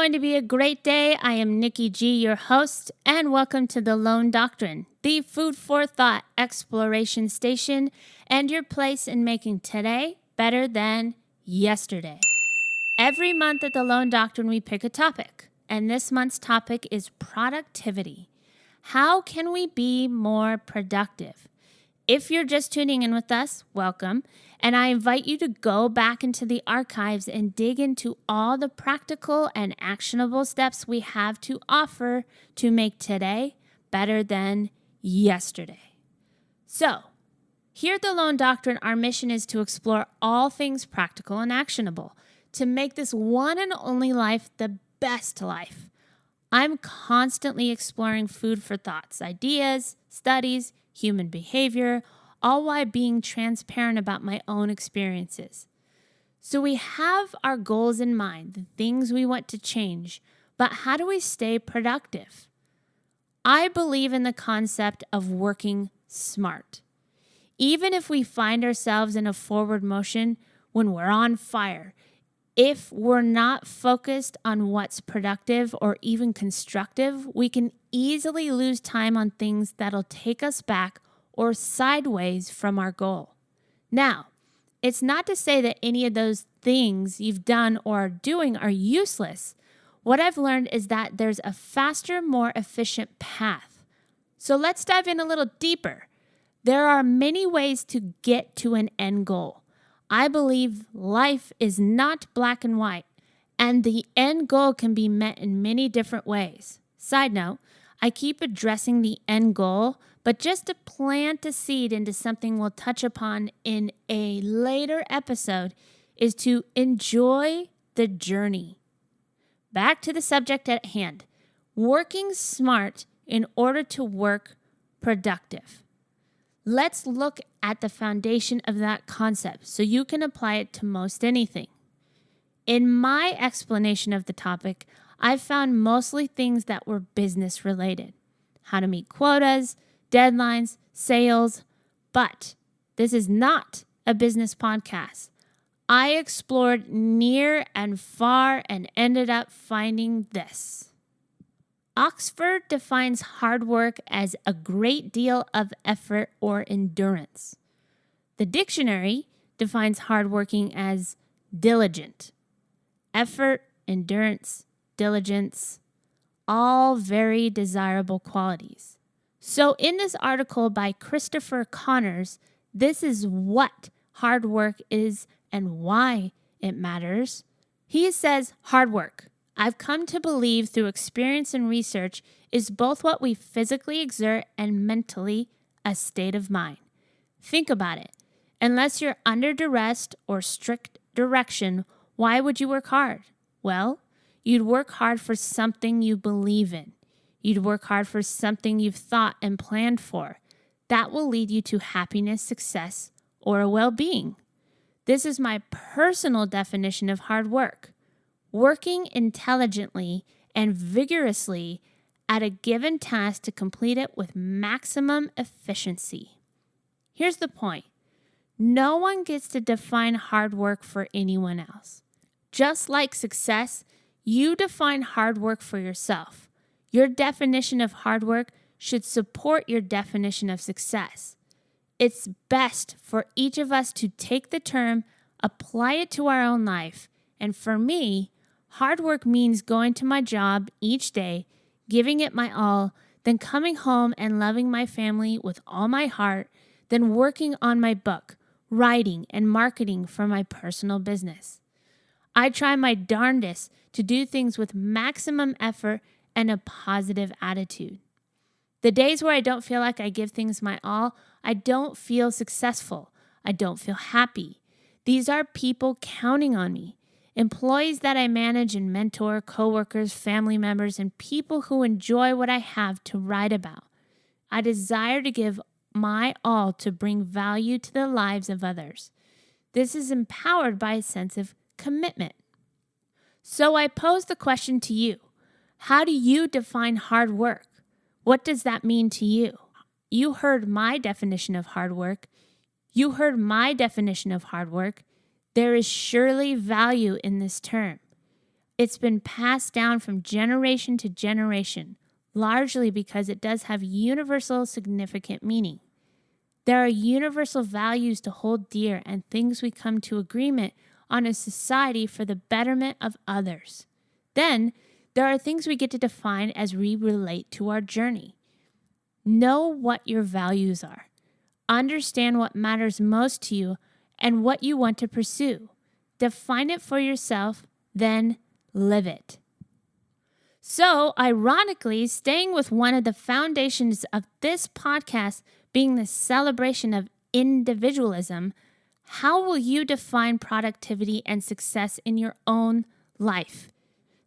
going to be a great day. I am Nikki G, your host, and welcome to the Lone Doctrine, the food for thought exploration station, and your place in making today better than yesterday. Every month at the Lone Doctrine, we pick a topic, and this month's topic is productivity. How can we be more productive? If you're just tuning in with us, welcome, and I invite you to go back into the archives and dig into all the practical and actionable steps we have to offer to make today better than yesterday. So, here at the Lone Doctrine, our mission is to explore all things practical and actionable to make this one and only life the best life. I'm constantly exploring food for thoughts, ideas, studies, human behavior, all while being transparent about my own experiences. So we have our goals in mind, the things we want to change, but how do we stay productive? I believe in the concept of working smart. Even if we find ourselves in a forward motion when we're on fire, if we're not focused on what's productive or even constructive, we can easily lose time on things that'll take us back or sideways from our goal. Now, it's not to say that any of those things you've done or are doing are useless. What I've learned is that there's a faster, more efficient path. So let's dive in a little deeper. There are many ways to get to an end goal. I believe life is not black and white, and the end goal can be met in many different ways. Side note, I keep addressing the end goal, but just to plant a seed into something we'll touch upon in a later episode is to enjoy the journey. Back to the subject at hand, working smart in order to work productive. Let's look at the foundation of that concept so you can apply it to most anything. In my explanation of the topic, I found mostly things that were business related. How to meet quotas, deadlines, sales, but this is not a business podcast. I explored near and far and ended up finding this. Oxford defines hard work as a great deal of effort or endurance. The dictionary defines hardworking as diligent. Effort, endurance, diligence, all very desirable qualities. So in this article by Christopher Connors, this is what hard work is and why it matters. He says hard work, I've come to believe through experience and research, is both what we physically exert and mentally a state of mind. Think about it. Unless you're under duress or strict direction, why would you work hard? Well, you'd work hard for something you believe in. You'd work hard for something you've thought and planned for. That will lead you to happiness, success, or a well-being. This is my personal definition of hard work. Working intelligently and vigorously at a given task to complete it with maximum efficiency. Here's the point. No one gets to define hard work for anyone else. Just like success, you define hard work for yourself. Your definition of hard work should support your definition of success. It's best for each of us to take the term, apply it to our own life, and for me, hard work means going to my job each day, giving it my all, then coming home and loving my family with all my heart, then working on my book, writing, and marketing for my personal business. I try my darndest to do things with maximum effort and a positive attitude. The days where I don't feel like I give things my all, I don't feel successful. I don't feel happy. These are people counting on me. Employees that I manage and mentor, coworkers, family members, and people who enjoy what I have to write about. I desire to give my all to bring value to the lives of others. This is empowered by a sense of commitment. So I pose the question to you. How do you define hard work? What does that mean to you? You heard my definition of hard work. You heard my definition of hard work. There is surely value in this term. It's been passed down from generation to generation, largely because it does have universal significant meaning. There are universal values to hold dear and things we come to agreement on as society for the betterment of others. Then, there are things we get to define as we relate to our journey. Know what your values are. Understand what matters most to you and what you want to pursue. Define it for yourself, then live it. So, ironically, staying with one of the foundations of this podcast being the celebration of individualism, how will you define productivity and success in your own life?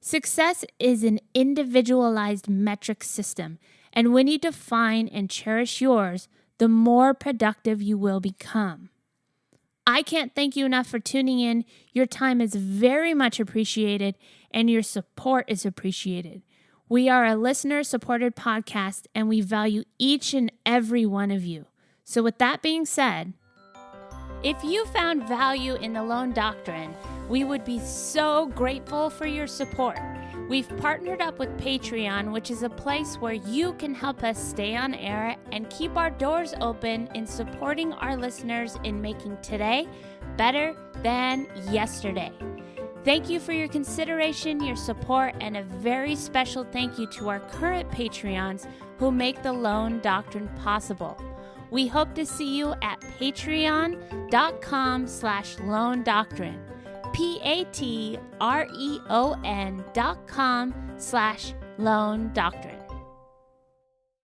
Success is an individualized metric system, and when you define and cherish yours, the more productive you will become. I can't thank you enough for tuning in. Your time is very much appreciated, and your support is appreciated. We are a listener-supported podcast, and we value each and every one of you. So with that being said, if you found value in the Lone Doctrine, we would be so grateful for your support. We've partnered up with Patreon, which is a place where you can help us stay on air and keep our doors open in supporting our listeners in making today better than yesterday. Thank you for your consideration, your support, and a very special thank you to our current Patreons who make the Lone Doctrine possible. We hope to see you at patreon.com/Lone Doctrine. patreon.com/Lone Doctrine.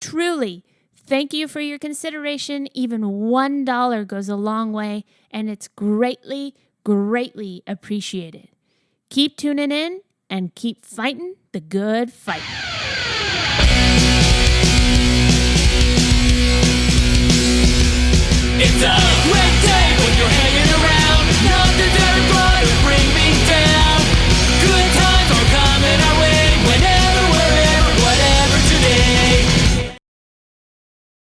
Truly, thank you for your consideration. Even $1 goes a long way, and it's greatly, greatly appreciated. Keep tuning in and keep fighting the good fight.